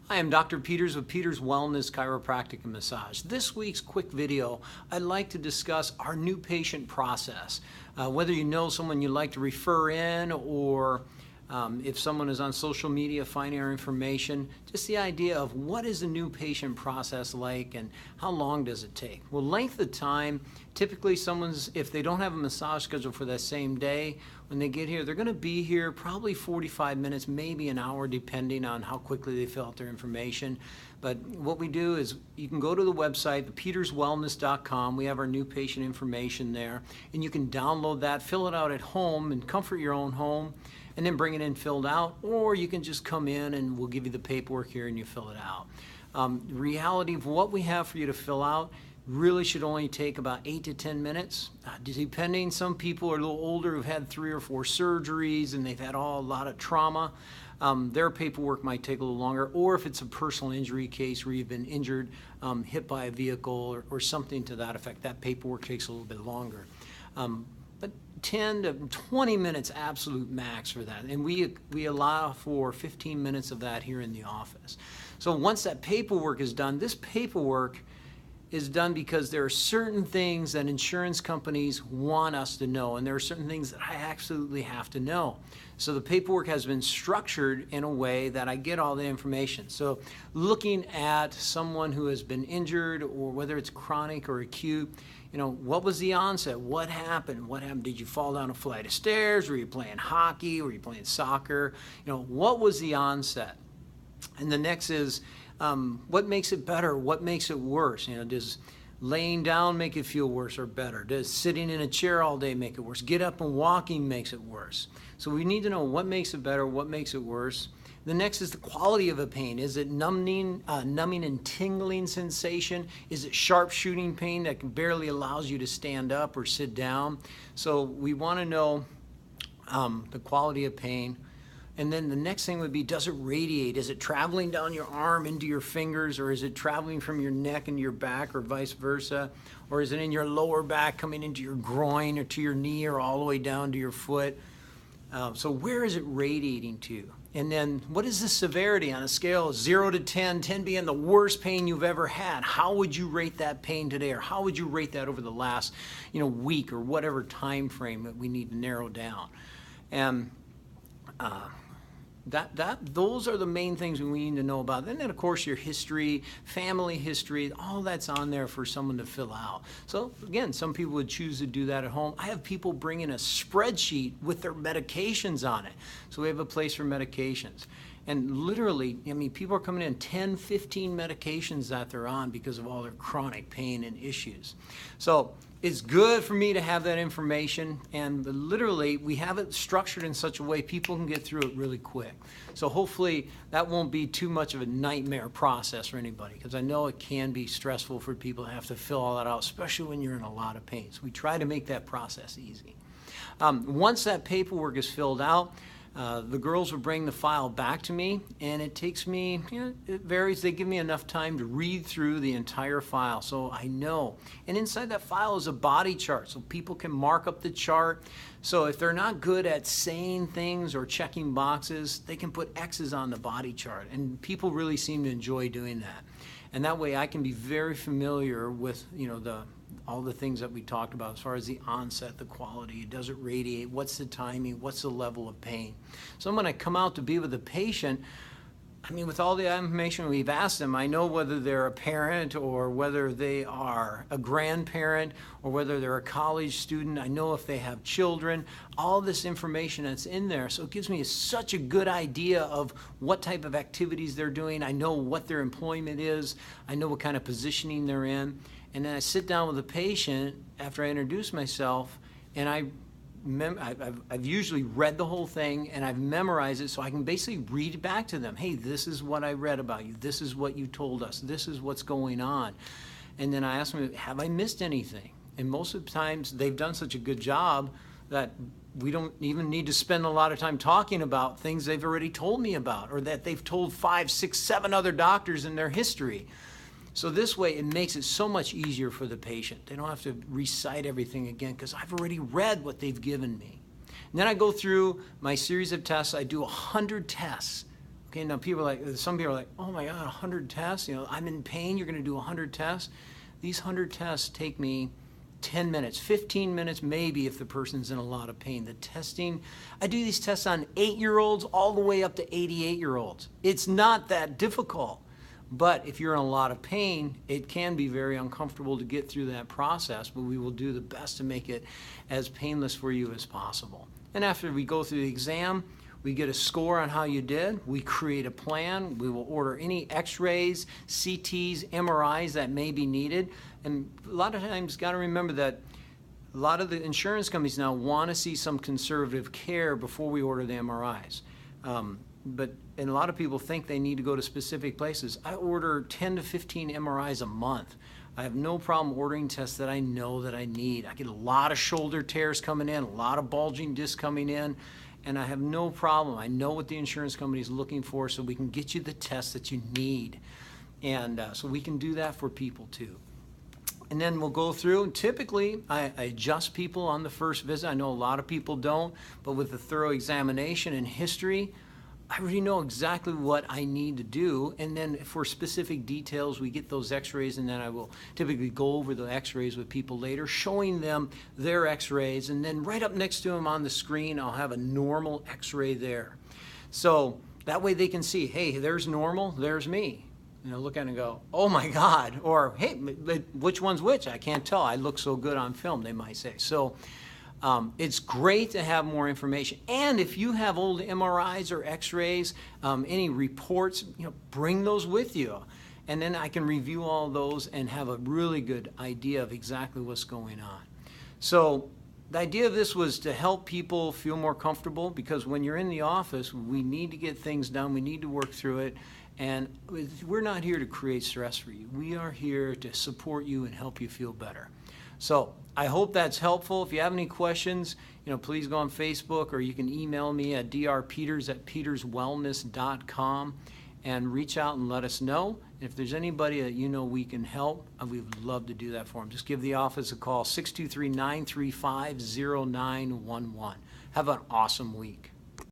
Hi, I'm Dr. Peters with Peters Wellness Chiropractic and Massage. This week's quick video, I'd like to discuss our new patient process. Whether you know someone you'd like to refer in or if someone is on social media finding our information, just the idea of what is the new patient process like and how long does it take? Well, length of time, typically if they don't have a massage schedule for that same day, when they get here, they're going to be here probably 45 minutes, maybe an hour, depending on how quickly they fill out their information. But what we do is you can go to the website, thepeterswellness.com. We have our new patient information there, and you can download that, fill it out at home, and comfort your own home, and then bring it in filled out, or you can just come in and we'll give you the paperwork here and you fill it out. The reality of what we have for you to fill out really should only take about 8 to 10 minutes. Depending, some people are a little older who've had 3 or 4 surgeries and they've had a lot of trauma. Their paperwork might take a little longer, or if it's a personal injury case where you've been injured, hit by a vehicle or something to that effect, that paperwork takes a little bit longer. But 10 to 20 minutes absolute max for that, and we allow for 15 minutes of that here in the office. So once that paperwork is done, this paperwork is done because there are certain things that insurance companies want us to know, and there are certain things that I absolutely have to know. So the paperwork has been structured in a way that I get all the information. So looking at someone who has been injured, or whether it's chronic or acute, what was the onset? What happened? What happened? Did you fall down a flight of stairs? Were you playing hockey? Were you playing soccer? What was the onset? And the next is, what makes it better? What makes it worse? Does laying down make it feel worse or better? Does sitting in a chair all day make it worse? Get up and walking makes it worse. So we need to know what makes it better, what makes it worse. The next is the quality of a pain. Is it numbing and tingling sensation? Is it sharp shooting pain that barely allows you to stand up or sit down? So we want to know the quality of pain. And then the next thing would be, does it radiate? Is it traveling down your arm into your fingers, or is it traveling from your neck into your back, or vice versa? Or is it in your lower back coming into your groin or to your knee, or all the way down to your foot? So where is it radiating to? And then what is the severity on a scale of 0 to 10, 10 being the worst pain you've ever had? How would you rate that pain today, or how would you rate that over the last week, or whatever time frame that we need to narrow down? And those are the main things we need to know about. And then, of course, your history, family history, all that's on there for someone to fill out. So, again, some people would choose to do that at home. I have people bring in a spreadsheet with their medications on it. So we have a place for medications. And literally, people are coming in 10, 15 medications that they're on because of all their chronic pain and issues. So it's good for me to have that information, and literally we have it structured in such a way people can get through it really quick. So hopefully that won't be too much of a nightmare process for anybody, because I know it can be stressful for people to have to fill all that out, especially when you're in a lot of pain. So we try to make that process easy. Once that paperwork is filled out, the girls will bring the file back to me, and it takes me, it varies. They give me enough time to read through the entire file so I know. And inside that file is a body chart, so people can mark up the chart. So if they're not good at saying things or checking boxes, they can put X's on the body chart, and people really seem to enjoy doing that. And that way I can be very familiar with, all the things that we talked about as far as the onset, the quality, does it radiate, what's the timing, what's the level of pain. So when I come out to be with the patient, with all the information we've asked them, I know whether they're a parent or whether they are a grandparent or whether they're a college student. I know if they have children, all this information that's in there. So it gives me such a good idea of what type of activities they're doing. I know what their employment is. I know what kind of positioning they're in. And then I sit down with the patient after I introduce myself, and I've usually read the whole thing and I've memorized it, so I can basically read it back to them. Hey, this is what I read about you. This is what you told us. This is what's going on. And then I ask them, have I missed anything? And most of the times they've done such a good job that we don't even need to spend a lot of time talking about things they've already told me about, or that they've told 5, 6, 7 other doctors in their history. So this way, it makes it so much easier for the patient. They don't have to recite everything again because I've already read what they've given me. And then I go through my series of tests. I do 100 tests. Okay, now some people are like, oh my God, 100 tests? I'm in pain, you're gonna do 100 tests? These 100 tests take me 10 minutes, 15 minutes maybe if the person's in a lot of pain. The testing, I do these tests on 8-year-olds all the way up to 88-year-olds. It's not that difficult. But if you're in a lot of pain, it can be very uncomfortable to get through that process, but we will do the best to make it as painless for you as possible. And after we go through the exam, we get a score on how you did. We create a plan. We will order any x-rays, CTs, MRIs that may be needed. And a lot of times, got to remember that a lot of the insurance companies now want to see some conservative care before we order the MRIs. And a lot of people think they need to go to specific places. I order 10 to 15 MRIs a month. I have no problem ordering tests that I know that I need. I get a lot of shoulder tears coming in, a lot of bulging discs coming in, and I have no problem. I know what the insurance company is looking for, so we can get you the tests that you need. And so we can do that for people too. And then we'll go through, and typically I adjust people on the first visit. I know a lot of people don't, but with a thorough examination and history, I already know exactly what I need to do. And then for specific details, we get those x-rays, and then I will typically go over the x-rays with people later, showing them their x-rays. And then right up next to them on the screen, I'll have a normal x-ray there. So that way they can see, hey, there's normal, there's me. Look at it and go, oh my God, or hey, which one's which? I can't tell. I look so good on film, they might say. So it's great to have more information. And if you have old MRIs or x-rays, any reports, bring those with you. And then I can review all those and have a really good idea of exactly what's going on. So the idea of this was to help people feel more comfortable, because when you're in the office, we need to get things done. We need to work through it. And we're not here to create stress for you. We are here to support you and help you feel better. So I hope that's helpful. If you have any questions, please go on Facebook, or you can email me at drpeters@peterswellness.com and reach out and let us know. If there's anybody that we can help, we would love to do that for them. Just give the office a call, 623-935-0911. Have an awesome week.